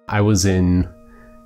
I was in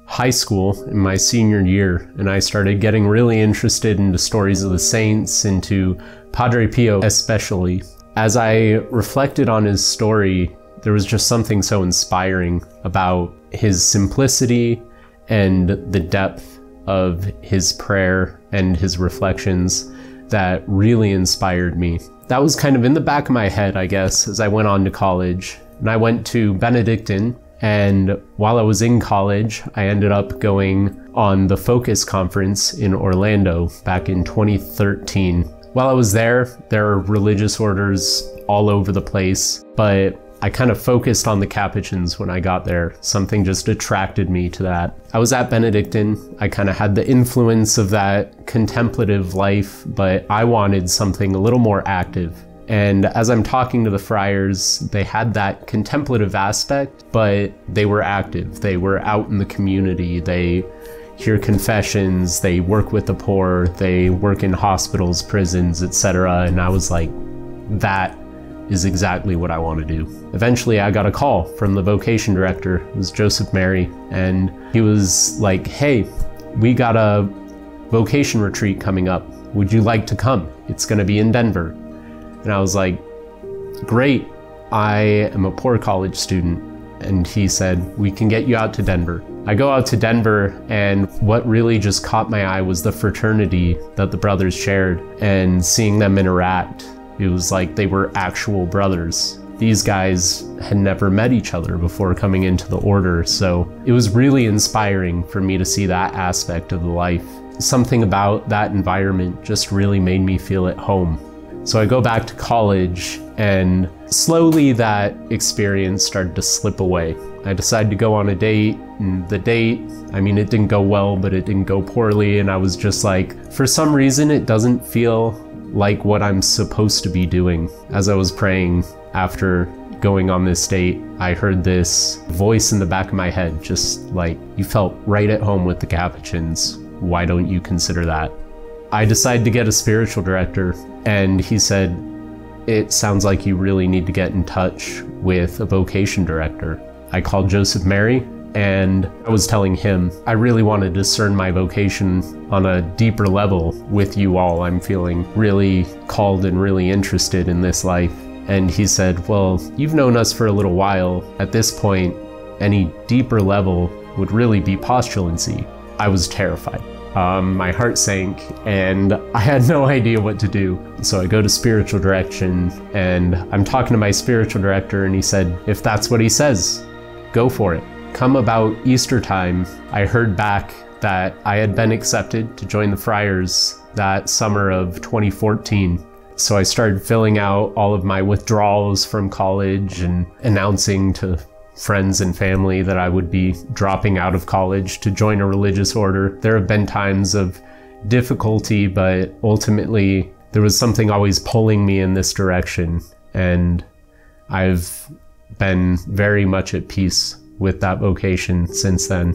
high school in my senior year, and I started getting really interested into stories of the saints, into Padre Pio especially. As I reflected on his story, there was just something so inspiring about his simplicity and the depth of his prayer and his reflections that really inspired me. That was kind of in the back of my head, I guess, as I went on to college. And I went to Benedictine, and while I was in college, I ended up going on the Focus conference in Orlando back in 2013. While I was there are religious orders all over the place, but I kind of focused on the Capuchins when I got there. Something just attracted me to that. I was at Benedictine. I kind of had the influence of that contemplative life, but I wanted something a little more active. And as I'm talking to the friars, they had that contemplative aspect, but they were active. They were out in the community. They hear confessions, they work with the poor, they work in hospitals, prisons, etc. And I was like, that is exactly what I want to do. Eventually I got a call from the Vocation director. It was Joseph Mary, and he was like, hey, we got a Vocation retreat coming up. Would you like to come? It's going to be in Denver. And I was like, great, I am a poor college student. And he said, we can get you out to Denver. I go out to Denver, and what really just caught my eye was the fraternity that the brothers shared, and seeing them interact. It was like they were actual brothers. These guys had never met each other before coming into the order, so it was really inspiring for me to see that aspect of the life. Something about that environment just really made me feel at home. So I go back to college, and slowly that experience started to slip away. I decided to go on a date, and the date, I mean, it didn't go well, but it didn't go poorly, and I was just like, for some reason, it doesn't feel like what I'm supposed to be doing. As I was praying after going on this date, I heard this voice in the back of my head, just like, you felt right at home with the Capuchins. Why don't you consider that? I decided to get a spiritual director, and he said, it sounds like you really need to get in touch with a vocation director. I called Joseph Mary, and I was telling him, I really want to discern my vocation on a deeper level with you all. I'm feeling really called and really interested in this life. And he said, well, you've known us for a little while. At this point, any deeper level would really be postulancy. I was terrified. My heart sank, and I had no idea what to do. So I go to spiritual direction, and I'm talking to my spiritual director, and he said, if that's what he says, go for it. Come about Easter time, I heard back that I had been accepted to join the friars that summer of 2014. So I started filling out all of my withdrawals from college and announcing to friends and family that I would be dropping out of college to join a religious order. There have been times of difficulty, but ultimately there was something always pulling me in this direction, and I've been very much at peace with that vocation since then.